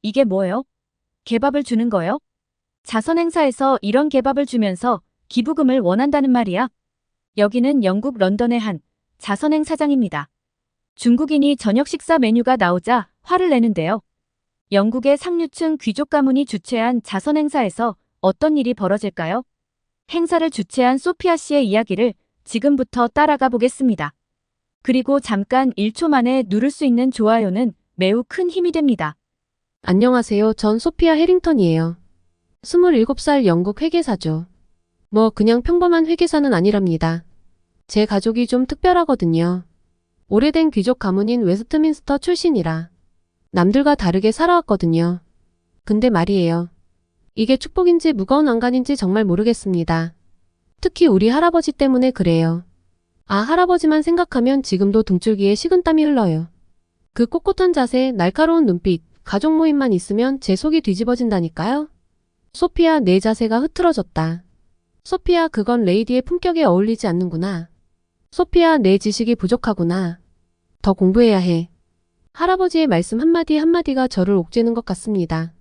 이게 뭐예요? 개밥을 주는 거예요? 자선 행사에서 이런 개밥을 주면서 기부금을 원한다는 말이야. 여기는 영국 런던의 한 자선 행사장입니다. 중국인이 저녁 식사 메뉴가 나오자 화를 내는데요. 영국의 상류층 귀족 가문이 주최한 자선 행사에서 어떤 일이 벌어질까요? 행사를 주최한 소피아 씨의 이야기를 지금부터 따라가 보겠습니다. 그리고 잠깐 1초 만에 누를 수 있는 좋아요는 매우 큰 힘이 됩니다. 안녕하세요. 전 소피아 해링턴이에요. 27살 영국 회계사죠. 뭐 그냥 평범한 회계사는 아니랍니다. 제 가족이 좀 특별하거든요. 오래된 귀족 가문인 웨스트민스터 출신이라 남들과 다르게 살아왔거든요. 근데 말이에요. 이게 축복인지 무거운 안간인지 정말 모르겠습니다. 특히 우리 할아버지 때문에 그래요. 할아버지만 생각하면 지금도 등줄기에 식은땀이 흘러요. 그 꼿꼿한 자세, 날카로운 눈빛, 가족 모임만 있으면 제 속이 뒤집어진다니까요. 소피아, 내 자세가 흐트러졌다. 소피아, 그건 레이디의 품격에 어울리지 않는구나. 소피아, 내 지식이 부족하구나. 더 공부해야 해. 할아버지의 말씀 한마디 한마디가 저를 옥죄는 것 같습니다.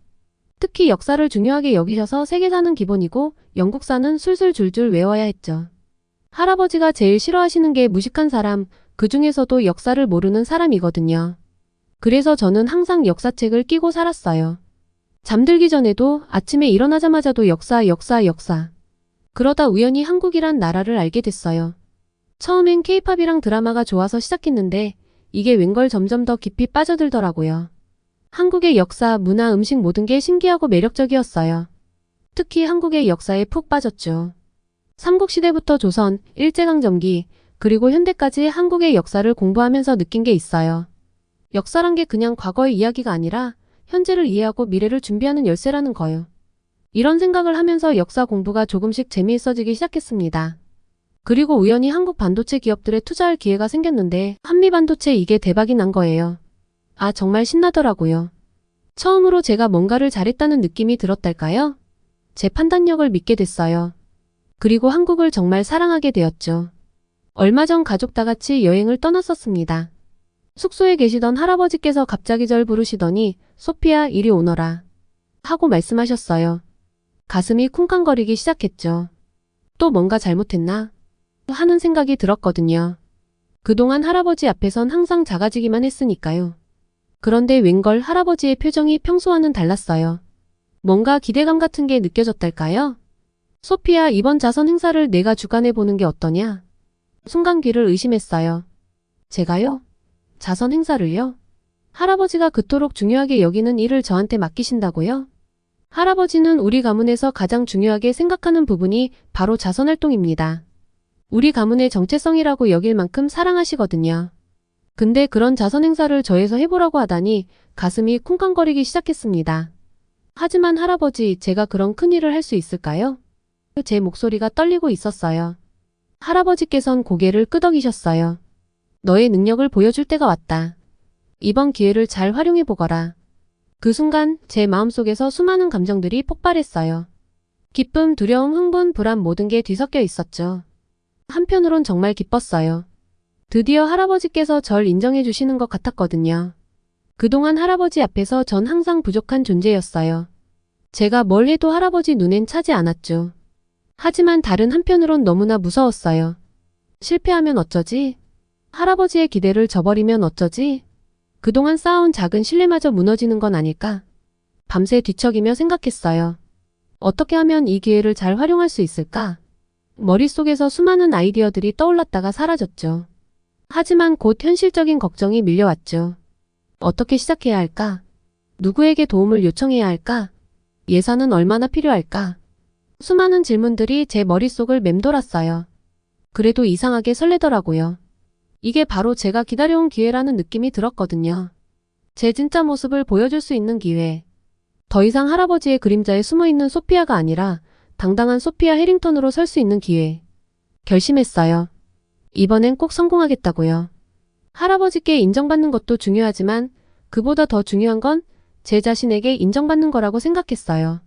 특히 역사를 중요하게 여기셔서 세계사는 기본이고 영국사는 술술 줄줄 외워야 했죠. 할아버지가 제일 싫어하시는 게 무식한 사람, 그 중에서도 역사를 모르는 사람이거든요. 그래서 저는 항상 역사책을 끼고 살았어요. 잠들기 전에도 아침에 일어나자마자도 역사. 그러다 우연히 한국이란 나라를 알게 됐어요. 처음엔 케이팝이랑 드라마가 좋아서 시작했는데 이게 웬걸 점점 더 깊이 빠져들더라고요. 한국의 역사, 문화, 음식 모든 게 신기하고 매력적이었어요. 특히 한국의 역사에 푹 빠졌죠. 삼국시대부터 조선, 일제강점기, 그리고 현대까지 한국의 역사를 공부하면서 느낀 게 있어요. 역사란 게 그냥 과거의 이야기가 아니라 현재를 이해하고 미래를 준비하는 열쇠라는 거요. 이런 생각을 하면서 역사 공부가 조금씩 재미있어지기 시작했습니다. 그리고 우연히 한국 반도체 기업들에 투자할 기회가 생겼는데 한미반도체 이게 대박이 난 거예요. 정말 신나더라고요. 처음으로 제가 뭔가를 잘했다는 느낌이 들었달까요? 제 판단력을 믿게 됐어요. 그리고 한국을 정말 사랑하게 되었죠. 얼마 전 가족 다 같이 여행을 떠났었습니다. 숙소에 계시던 할아버지께서 갑자기 절 부르시더니 소피아 이리 오너라 하고 말씀하셨어요. 가슴이 쿵쾅거리기 시작했죠. 또 뭔가 잘못했나? 하는 생각이 들었거든요. 그동안 할아버지 앞에선 항상 작아지기만 했으니까요. 그런데 웬걸 할아버지의 표정이 평소와는 달랐어요. 뭔가 기대감 같은 게 느껴졌달까요? 소피아, 이번 자선 행사를 내가 주관해보는 게 어떠냐? 순간 귀를 의심했어요. 제가요? 자선 행사를요? 할아버지가 그토록 중요하게 여기는 일을 저한테 맡기신다고요? 할아버지는 우리 가문에서 가장 중요하게 생각하는 부분이 바로 자선활동입니다. 우리 가문의 정체성이라고 여길 만큼 사랑하시거든요. 근데 그런 자선 행사를 저에서 해보라고 하다니 가슴이 쿵쾅거리기 시작했습니다. 하지만 할아버지, 제가 그런 큰일을 할 수 있을까요? 제 목소리가 떨리고 있었어요. 할아버지께선 고개를 끄덕이셨어요. 너의 능력을 보여줄 때가 왔다. 이번 기회를 잘 활용해보거라. 그 순간 제 마음속에서 수많은 감정들이 폭발했어요. 기쁨, 두려움, 흥분, 불안 모든 게 뒤섞여 있었죠. 한편으론 정말 기뻤어요. 드디어 할아버지께서 절 인정해 주시는 것 같았거든요. 그동안 할아버지 앞에서 전 항상 부족한 존재였어요. 제가 뭘 해도 할아버지 눈엔 차지 않았죠. 하지만 다른 한편으론 너무나 무서웠어요. 실패하면 어쩌지? 할아버지의 기대를 저버리면 어쩌지? 그동안 쌓아온 작은 신뢰마저 무너지는 건 아닐까? 밤새 뒤척이며 생각했어요. 어떻게 하면 이 기회를 잘 활용할 수 있을까? 머릿속에서 수많은 아이디어들이 떠올랐다가 사라졌죠. 하지만 곧 현실적인 걱정이 밀려왔죠. 어떻게 시작해야 할까? 누구에게 도움을 요청해야 할까? 예산은 얼마나 필요할까? 수많은 질문들이 제 머릿속을 맴돌았어요. 그래도 이상하게 설레더라고요. 이게 바로 제가 기다려온 기회라는 느낌이 들었거든요. 제 진짜 모습을 보여줄 수 있는 기회. 더 이상 할아버지의 그림자에 숨어있는 소피아가 아니라 당당한 소피아 해링턴으로 설 수 있는 기회. 결심했어요. 이번엔 꼭 성공하겠다고요. 할아버지께 인정받는 것도 중요하지만 그보다 더 중요한 건 제 자신에게 인정받는 거라고 생각했어요.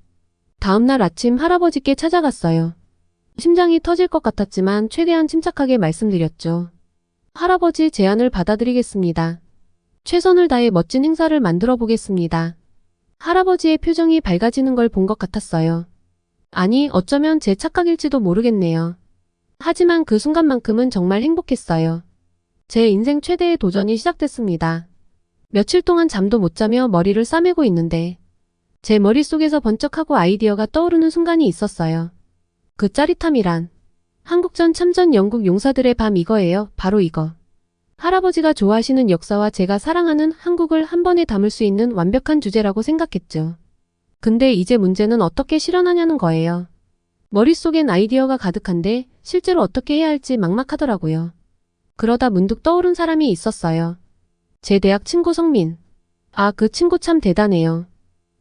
다음날 아침 할아버지께 찾아갔어요. 심장이 터질 것 같았지만 최대한 침착하게 말씀드렸죠. 할아버지, 제안을 받아들이겠습니다. 최선을 다해 멋진 행사를 만들어 보겠습니다. 할아버지의 표정이 밝아지는 걸 본 것 같았어요. 아니, 어쩌면 제 착각일지도 모르겠네요. 하지만 그 순간만큼은 정말 행복했어요. 제 인생 최대의 도전이 시작됐습니다. 며칠 동안 잠도 못 자며 머리를 싸매고 있는데 제 머릿속에서 번쩍하고 아이디어가 떠오르는 순간이 있었어요. 그 짜릿함이란 한국전 참전 영국 용사들의 밤 이거예요. 바로 이거. 할아버지가 좋아하시는 역사와 제가 사랑하는 한국을 한 번에 담을 수 있는 완벽한 주제라고 생각했죠. 근데 이제 문제는 어떻게 실현하냐는 거예요. 머릿속엔 아이디어가 가득한데 실제로 어떻게 해야 할지 막막하더라고요. 그러다 문득 떠오른 사람이 있었어요. 제 대학 친구 성민. 아, 그 친구 참 대단해요.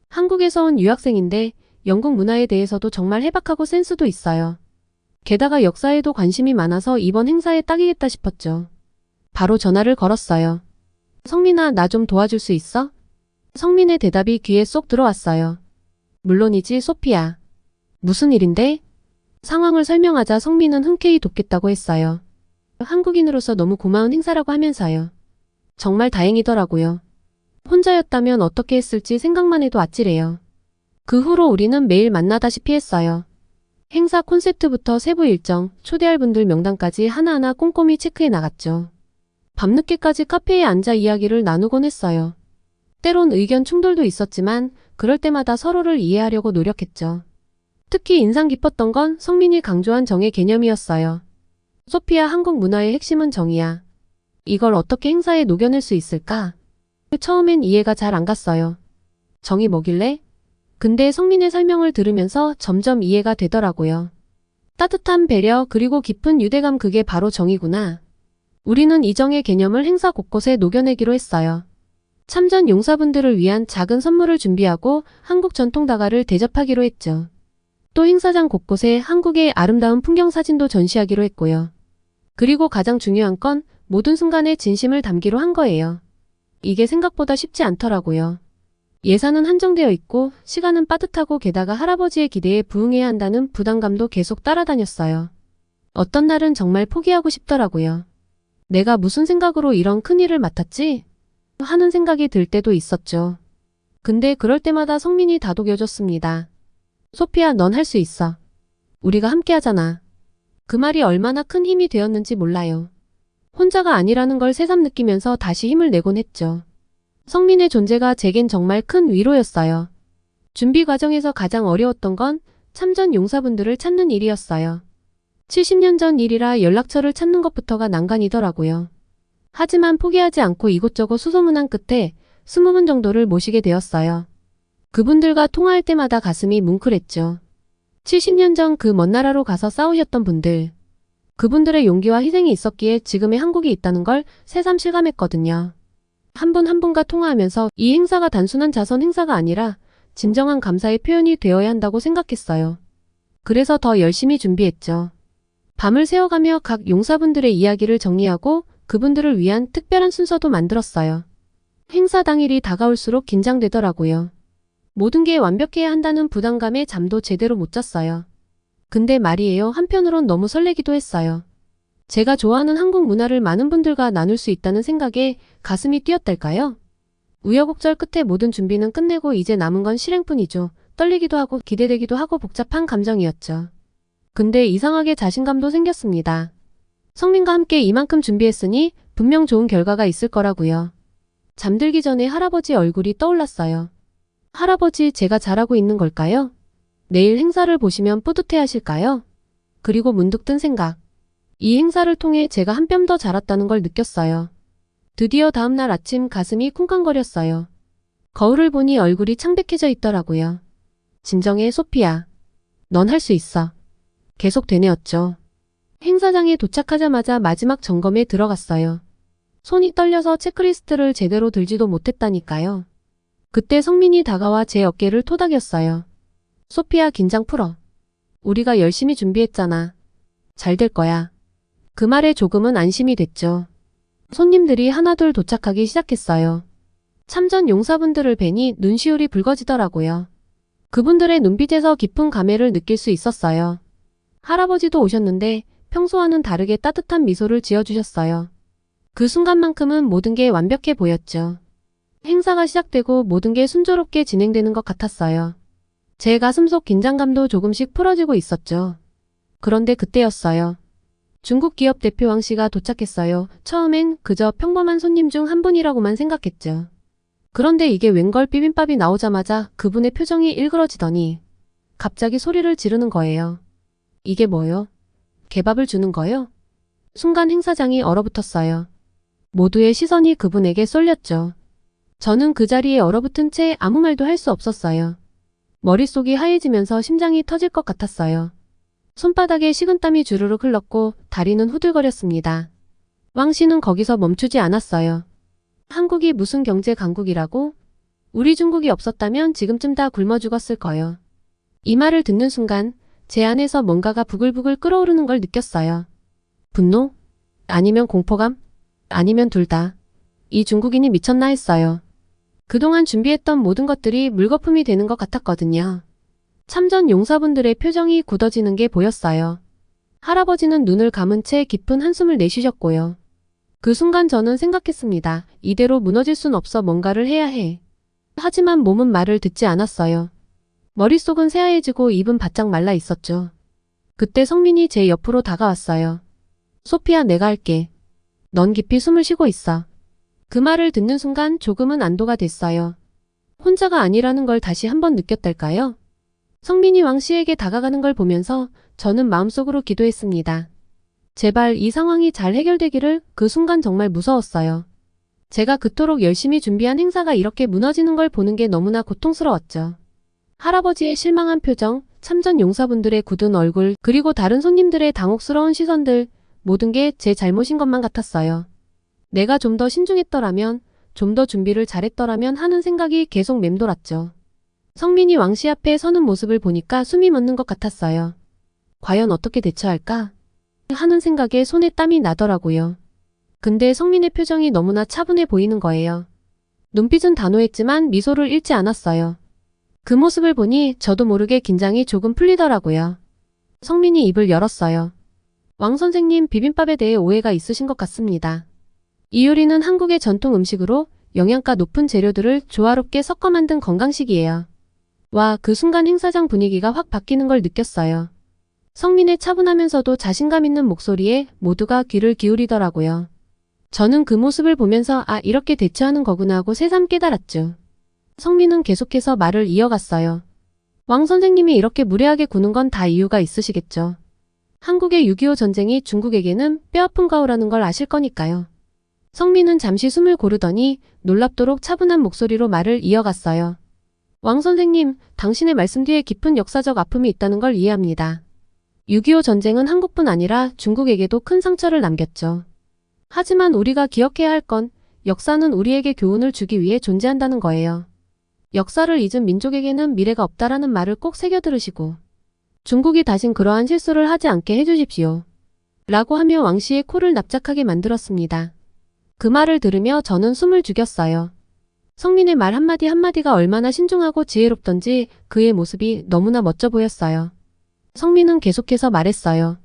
한국에서 온 유학생인데 영국 문화에 대해서도 정말 해박하고 센스도 있어요. 게다가 역사에도 관심이 많아서 이번 행사에 딱이겠다 싶었죠. 바로 전화를 걸었어요. 성민아, 나 좀 도와줄 수 있어? 성민의 대답이 귀에 쏙 들어왔어요. 물론이지, 소피야. 무슨 일인데? 상황을 설명하자 성민은 흔쾌히 돕겠다고 했어요. 한국인으로서 너무 고마운 행사라고 하면서요. 정말 다행이더라고요. 혼자였다면 어떻게 했을지 생각만 해도 아찔해요. 그 후로 우리는 매일 만나다시피 했어요. 행사 콘셉트부터 세부 일정, 초대할 분들 명단까지 하나하나 꼼꼼히 체크해 나갔죠. 밤늦게까지 카페에 앉아 이야기를 나누곤 했어요. 때론 의견 충돌도 있었지만 그럴 때마다 서로를 이해하려고 노력했죠. 특히 인상 깊었던 건 성민이 강조한 정의 개념이었어요. 소피아, 한국 문화의 핵심은 정이야. 이걸 어떻게 행사에 녹여낼 수 있을까? 처음엔 이해가 잘 안 갔어요. 정이 뭐길래? 근데 성민의 설명을 들으면서 점점 이해가 되더라고요. 따뜻한 배려 그리고 깊은 유대감, 그게 바로 정이구나. 우리는 이 정의 개념을 행사 곳곳에 녹여내기로 했어요. 참전 용사분들을 위한 작은 선물을 준비하고 한국 전통 다가를 대접하기로 했죠. 또 행사장 곳곳에 한국의 아름다운 풍경 사진도 전시하기로 했고요. 그리고 가장 중요한 건 모든 순간에 진심을 담기로 한 거예요. 이게 생각보다 쉽지 않더라고요. 예산은 한정되어 있고 시간은 빠듯하고 게다가 할아버지의 기대에 부응해야 한다는 부담감도 계속 따라다녔어요. 어떤 날은 정말 포기하고 싶더라고요. 내가 무슨 생각으로 이런 큰일을 맡았지? 하는 생각이 들 때도 있었죠. 근데 그럴 때마다 성민이 다독여줬습니다. 소피야, 넌 할 수 있어. 우리가 함께 하잖아. 그 말이 얼마나 큰 힘이 되었는지 몰라요. 혼자가 아니라는 걸 새삼 느끼면서 다시 힘을 내곤 했죠. 성민의 존재가 제겐 정말 큰 위로였어요. 준비 과정에서 가장 어려웠던 건 참전 용사분들을 찾는 일이었어요. 70년 전 일이라 연락처를 찾는 것부터가 난관이더라고요. 하지만 포기하지 않고 이곳저곳 수소문한 끝에 20분 정도를 모시게 되었어요. 그분들과 통화할 때마다 가슴이 뭉클했죠. 70년 전 그 먼 나라로 가서 싸우셨던 분들. 그분들의 용기와 희생이 있었기에 지금의 한국이 있다는 걸 새삼 실감했거든요. 한 분 한 분과 통화하면서 이 행사가 단순한 자선 행사가 아니라 진정한 감사의 표현이 되어야 한다고 생각했어요. 그래서 더 열심히 준비했죠. 밤을 새워가며 각 용사분들의 이야기를 정리하고 그분들을 위한 특별한 순서도 만들었어요. 행사 당일이 다가올수록 긴장되더라고요. 모든 게 완벽해야 한다는 부담감에 잠도 제대로 못 잤어요. 근데 말이에요, 한편으론 너무 설레기도 했어요. 제가 좋아하는 한국 문화를 많은 분들과 나눌 수 있다는 생각에 가슴이 뛰었달까요? 우여곡절 끝에 모든 준비는 끝내고 이제 남은 건 실행뿐이죠. 떨리기도 하고 기대되기도 하고 복잡한 감정이었죠. 근데 이상하게 자신감도 생겼습니다. 성민과 함께 이만큼 준비했으니 분명 좋은 결과가 있을 거라고요. 잠들기 전에 할아버지 얼굴이 떠올랐어요. 할아버지, 제가 잘하고 있는 걸까요? 내일 행사를 보시면 뿌듯해 하실까요? 그리고 문득 든 생각. 이 행사를 통해 제가 한 뼘 더 자랐다는 걸 느꼈어요. 드디어 다음날 아침 가슴이 쿵쾅거렸어요. 거울을 보니 얼굴이 창백해져 있더라고요. 진정해, 소피야. 넌 할 수 있어. 계속 되뇌었죠. 행사장에 도착하자마자 마지막 점검에 들어갔어요. 손이 떨려서 체크리스트를 제대로 들지도 못했다니까요. 그때 성민이 다가와 제 어깨를 토닥였어요. 소피야, 긴장 풀어. 우리가 열심히 준비했잖아. 잘 될 거야. 그 말에 조금은 안심이 됐죠. 손님들이 하나둘 도착하기 시작했어요. 참전 용사분들을 뵈니 눈시울이 붉어지더라고요. 그분들의 눈빛에서 깊은 감회를 느낄 수 있었어요. 할아버지도 오셨는데 평소와는 다르게 따뜻한 미소를 지어주셨어요. 그 순간만큼은 모든 게 완벽해 보였죠. 행사가 시작되고 모든 게 순조롭게 진행되는 것 같았어요. 제 가슴속 긴장감도 조금씩 풀어지고 있었죠. 그런데 그때였어요. 중국 기업 대표 왕 씨가 도착했어요. 처음엔 그저 평범한 손님 중 한 분이라고만 생각했죠. 그런데 이게 웬걸 비빔밥이 나오자마자 그분의 표정이 일그러지더니 갑자기 소리를 지르는 거예요. 이게 뭐요? 개밥을 주는 거요? 순간 행사장이 얼어붙었어요. 모두의 시선이 그분에게 쏠렸죠. 저는 그 자리에 얼어붙은 채 아무 말도 할 수 없었어요. 머릿속이 하얘지면서 심장이 터질 것 같았어요. 손바닥에 식은땀이 주르륵 흘렀고 다리는 후들거렸습니다. 왕 씨는 거기서 멈추지 않았어요. 한국이 무슨 경제 강국이라고? 우리 중국이 없었다면 지금쯤 다 굶어 죽었을 거요. 이 말을 듣는 순간 제 안에서 뭔가가 부글부글 끓어오르는 걸 느꼈어요. 분노? 아니면 공포감? 아니면 둘 다. 이 중국인이 미쳤나 했어요. 그동안 준비했던 모든 것들이 물거품이 되는 것 같았거든요. 참전 용사분들의 표정이 굳어지는 게 보였어요. 할아버지는 눈을 감은 채 깊은 한숨을 내쉬셨고요. 그 순간 저는 생각했습니다. 이대로 무너질 순 없어. 뭔가를 해야 해. 하지만 몸은 말을 듣지 않았어요. 머릿속은 새하얘지고 입은 바짝 말라 있었죠. 그때 성민이 제 옆으로 다가왔어요. 소피야, 내가 할게. 넌 깊이 숨을 쉬고 있어. 그 말을 듣는 순간 조금은 안도가 됐어요. 혼자가 아니라는 걸 다시 한번 느꼈달까요? 성민이 왕 씨에게 다가가는 걸 보면서 저는 마음속으로 기도했습니다. 제발 이 상황이 잘 해결되기를. 그 순간 정말 무서웠어요. 제가 그토록 열심히 준비한 행사가 이렇게 무너지는 걸 보는 게 너무나 고통스러웠죠. 할아버지의 실망한 표정, 참전 용사분들의 굳은 얼굴, 그리고 다른 손님들의 당혹스러운 시선들, 모든 게 제 잘못인 것만 같았어요. 내가 좀 더 신중했더라면, 좀 더 준비를 잘했더라면 하는 생각이 계속 맴돌았죠. 성민이 왕 씨 앞에 서는 모습을 보니까 숨이 멎는 것 같았어요. 과연 어떻게 대처할까? 하는 생각에 손에 땀이 나더라고요. 근데 성민의 표정이 너무나 차분해 보이는 거예요. 눈빛은 단호했지만 미소를 잃지 않았어요. 그 모습을 보니 저도 모르게 긴장이 조금 풀리더라고요. 성민이 입을 열었어요. 왕 선생님, 비빔밥에 대해 오해가 있으신 것 같습니다. 이 요리는 한국의 전통 음식으로 영양가 높은 재료들을 조화롭게 섞어 만든 건강식이에요. 와, 그 순간 행사장 분위기가 확 바뀌는 걸 느꼈어요. 성민의 차분하면서도 자신감 있는 목소리에 모두가 귀를 기울이더라고요. 저는 그 모습을 보면서 이렇게 대처하는 거구나 하고 새삼 깨달았죠. 성민은 계속해서 말을 이어갔어요. 왕 선생님이 이렇게 무례하게 구는 건 다 이유가 있으시겠죠. 한국의 6.25 전쟁이 중국에게는 뼈아픈 가오라는 걸 아실 거니까요. 성민은 잠시 숨을 고르더니 놀랍도록 차분한 목소리로 말을 이어갔어요. 왕 선생님, 당신의 말씀 뒤에 깊은 역사적 아픔이 있다는 걸 이해합니다. 6.25 전쟁은 한국뿐 아니라 중국에게도 큰 상처를 남겼죠. 하지만 우리가 기억해야 할 건 역사는 우리에게 교훈을 주기 위해 존재한다는 거예요. 역사를 잊은 민족에게는 미래가 없다라는 말을 꼭 새겨들으시고 중국이 다신 그러한 실수를 하지 않게 해주십시오. 라고 하며 왕 씨의 코를 납작하게 만들었습니다. 그 말을 들으며 저는 숨을 죽였어요. 성민의 말 한마디 한마디가 얼마나 신중하고 지혜롭던지 그의 모습이 너무나 멋져 보였어요. 성민은 계속해서 말했어요.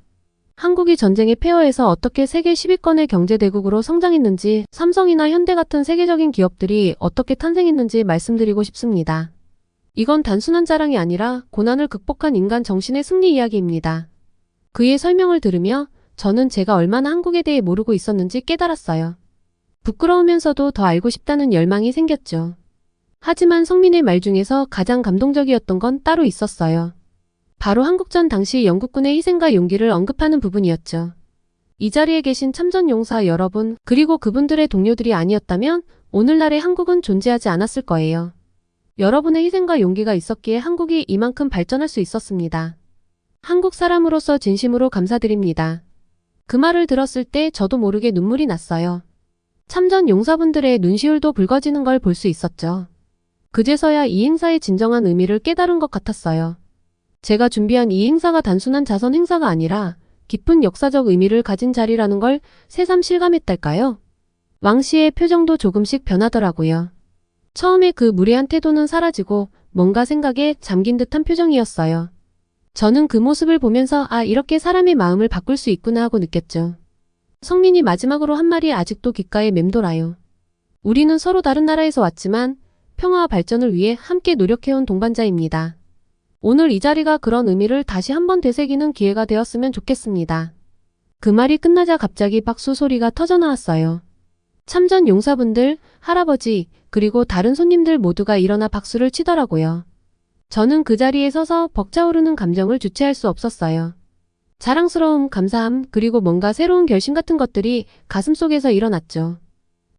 한국이 전쟁의 폐허에서 어떻게 세계 10위권의 경제대국으로 성장했는지, 삼성이나 현대 같은 세계적인 기업들이 어떻게 탄생했는지 말씀드리고 싶습니다. 이건 단순한 자랑이 아니라 고난을 극복한 인간 정신의 승리 이야기입니다. 그의 설명을 들으며 저는 제가 얼마나 한국에 대해 모르고 있었는지 깨달았어요. 부끄러우면서도 더 알고 싶다는 열망이 생겼죠. 하지만 성민의 말 중에서 가장 감동적이었던 건 따로 있었어요. 바로 한국전 당시 영국군의 희생과 용기를 언급하는 부분이었죠. 이 자리에 계신 참전용사 여러분, 그리고 그분들의 동료들이 아니었다면 오늘날의 한국은 존재하지 않았을 거예요. 여러분의 희생과 용기가 있었기에 한국이 이만큼 발전할 수 있었습니다. 한국 사람으로서 진심으로 감사드립니다. 그 말을 들었을 때 저도 모르게 눈물이 났어요. 참전 용사분들의 눈시울도 붉어지는 걸 볼 수 있었죠. 그제서야 이 행사의 진정한 의미를 깨달은 것 같았어요. 제가 준비한 이 행사가 단순한 자선 행사가 아니라 깊은 역사적 의미를 가진 자리라는 걸 새삼 실감했달까요? 왕 씨의 표정도 조금씩 변하더라고요. 처음에 그 무례한 태도는 사라지고 뭔가 생각에 잠긴 듯한 표정이었어요. 저는 그 모습을 보면서 이렇게 사람의 마음을 바꿀 수 있구나 하고 느꼈죠. 성민이 마지막으로 한 말이 아직도 귓가에 맴돌아요. 우리는 서로 다른 나라에서 왔지만 평화와 발전을 위해 함께 노력해온 동반자입니다. 오늘 이 자리가 그런 의미를 다시 한번 되새기는 기회가 되었으면 좋겠습니다. 그 말이 끝나자 갑자기 박수 소리가 터져나왔어요. 참전 용사분들, 할아버지, 그리고 다른 손님들 모두가 일어나 박수를 치더라고요. 저는 그 자리에 서서 벅차오르는 감정을 주체할 수 없었어요. 자랑스러움, 감사함, 그리고 뭔가 새로운 결심 같은 것들이 가슴속에서 일어났죠.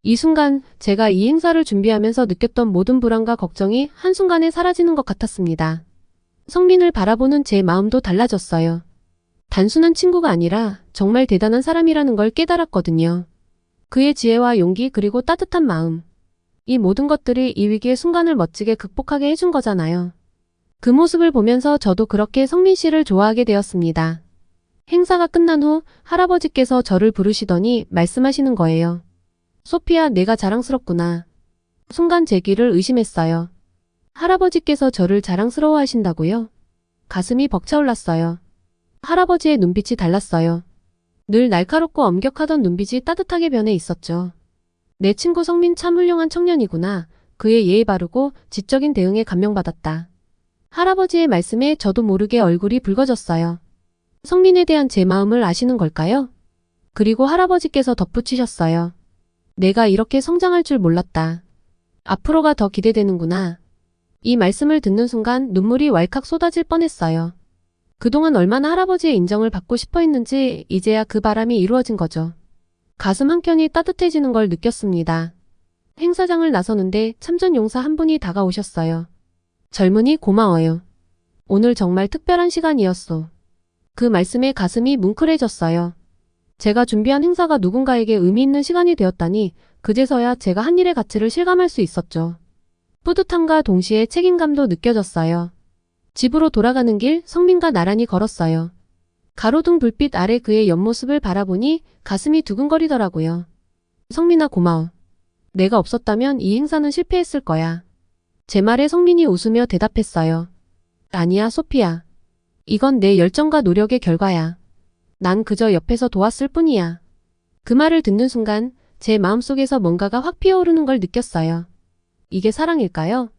이 순간 제가 이 행사를 준비하면서 느꼈던 모든 불안과 걱정이 한순간에 사라지는 것 같았습니다. 성민을 바라보는 제 마음도 달라졌어요. 단순한 친구가 아니라 정말 대단한 사람이라는 걸 깨달았거든요. 그의 지혜와 용기 그리고 따뜻한 마음. 이 모든 것들이 이 위기의 순간을 멋지게 극복하게 해준 거잖아요. 그 모습을 보면서 저도 그렇게 성민 씨를 좋아하게 되었습니다. 행사가 끝난 후 할아버지께서 저를 부르시더니 말씀하시는 거예요. 소피야, 내가 자랑스럽구나. 순간 제 귀를 의심했어요. 할아버지께서 저를 자랑스러워하신다고요? 가슴이 벅차올랐어요. 할아버지의 눈빛이 달랐어요. 늘 날카롭고 엄격하던 눈빛이 따뜻하게 변해 있었죠. 내 친구 성민 참 훌륭한 청년이구나. 그의 예의 바르고 지적인 대응에 감명받았다. 할아버지의 말씀에 저도 모르게 얼굴이 붉어졌어요. 성민에 대한 제 마음을 아시는 걸까요? 그리고 할아버지께서 덧붙이셨어요. 내가 이렇게 성장할 줄 몰랐다. 앞으로가 더 기대되는구나. 이 말씀을 듣는 순간 눈물이 왈칵 쏟아질 뻔했어요. 그동안 얼마나 할아버지의 인정을 받고 싶어 했는지 이제야 그 바람이 이루어진 거죠. 가슴 한켠이 따뜻해지는 걸 느꼈습니다. 행사장을 나서는데 참전 용사 한 분이 다가오셨어요. 젊은이 고마워요. 오늘 정말 특별한 시간이었소. 그 말씀에 가슴이 뭉클해졌어요. 제가 준비한 행사가 누군가에게 의미 있는 시간이 되었다니 그제서야 제가 한 일의 가치를 실감할 수 있었죠. 뿌듯함과 동시에 책임감도 느껴졌어요. 집으로 돌아가는 길 성민과 나란히 걸었어요. 가로등 불빛 아래 그의 옆모습을 바라보니 가슴이 두근거리더라고요. 성민아 고마워. 내가 없었다면 이 행사는 실패했을 거야. 제 말에 성민이 웃으며 대답했어요. 아니야 소피야. 이건 내 열정과 노력의 결과야. 난 그저 옆에서 도왔을 뿐이야. 그 말을 듣는 순간 제 마음속에서 뭔가가 확 피어오르는 걸 느꼈어요. 이게 사랑일까요?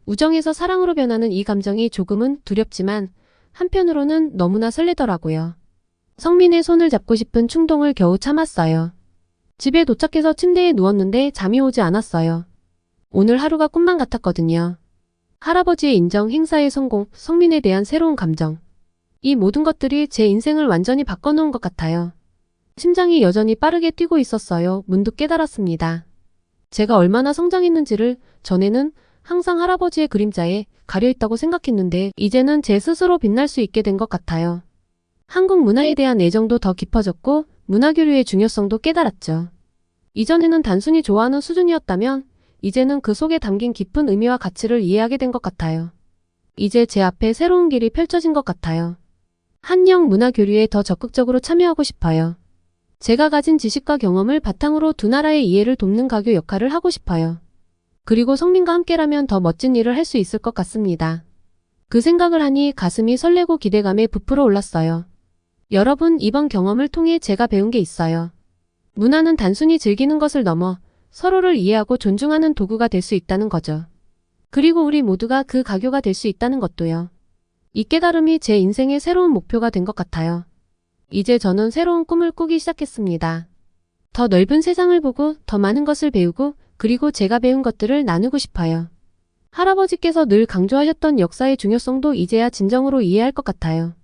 우정에서 사랑으로 변하는 이 감정이 조금은 두렵지만 한편으로는 너무나 설레더라고요. 성민의 손을 잡고 싶은 충동을 겨우 참았어요. 집에 도착해서 침대에 누웠는데 잠이 오지 않았어요. 오늘 하루가 꿈만 같았거든요. 할아버지의 인정, 행사의 성공, 성민에 대한 새로운 감정. 이 모든 것들이 제 인생을 완전히 바꿔놓은 것 같아요. 심장이 여전히 빠르게 뛰고 있었어요. 문득 깨달았습니다. 제가 얼마나 성장했는지를 전에는 항상 할아버지의 그림자에 가려있다고 생각했는데 이제는 제 스스로 빛날 수 있게 된 것 같아요. 한국 문화에 대한 애정도 더 깊어졌고 문화교류의 중요성도 깨달았죠. 이전에는 단순히 좋아하는 수준이었다면 이제는 그 속에 담긴 깊은 의미와 가치를 이해하게 된 것 같아요. 이제 제 앞에 새로운 길이 펼쳐진 것 같아요. 한영 문화교류에 더 적극적으로 참여하고 싶어요. 제가 가진 지식과 경험을 바탕으로 두 나라의 이해를 돕는 가교 역할을 하고 싶어요. 그리고 성민과 함께라면 더 멋진 일을 할 수 있을 것 같습니다. 그 생각을 하니 가슴이 설레고 기대감에 부풀어 올랐어요. 여러분, 이번 경험을 통해 제가 배운 게 있어요. 문화는 단순히 즐기는 것을 넘어 서로를 이해하고 존중하는 도구가 될 수 있다는 거죠. 그리고 우리 모두가 그 가교가 될 수 있다는 것도요. 이 깨달음이 제 인생의 새로운 목표가 된 것 같아요. 이제 저는 새로운 꿈을 꾸기 시작했습니다. 더 넓은 세상을 보고 더 많은 것을 배우고 그리고 제가 배운 것들을 나누고 싶어요. 할아버지께서 늘 강조하셨던 역사의 중요성도 이제야 진정으로 이해할 것 같아요.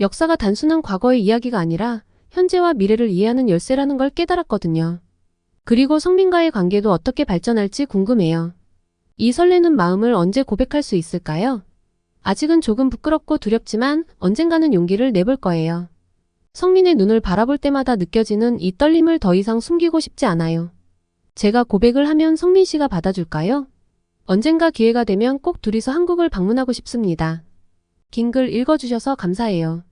역사가 단순한 과거의 이야기가 아니라 현재와 미래를 이해하는 열쇠라는 걸 깨달았거든요. 그리고 성민과의 관계도 어떻게 발전할지 궁금해요. 이 설레는 마음을 언제 고백할 수 있을까요? 아직은 조금 부끄럽고 두렵지만 언젠가는 용기를 내볼 거예요. 성민의 눈을 바라볼 때마다 느껴지는 이 떨림을 더 이상 숨기고 싶지 않아요. 제가 고백을 하면 성민 씨가 받아줄까요? 언젠가 기회가 되면 꼭 둘이서 한국을 방문하고 싶습니다. 긴 글 읽어주셔서 감사해요.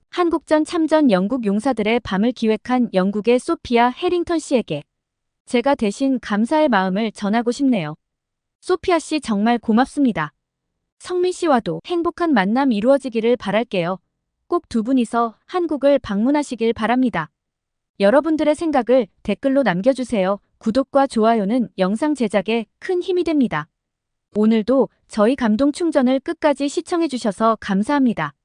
한국전 참전 영국 용사들의 밤을 기획한 영국의 소피아 해링턴 씨에게 제가 대신 감사의 마음을 전하고 싶네요. 소피아 씨 정말 고맙습니다. 성민 씨와도 행복한 만남 이루어지기를 바랄게요. 꼭 두 분이서 한국을 방문하시길 바랍니다. 여러분들의 생각을 댓글로 남겨주세요. 구독과 좋아요는 영상 제작에 큰 힘이 됩니다. 오늘도 저희 감동 충전을 끝까지 시청해주셔서 감사합니다.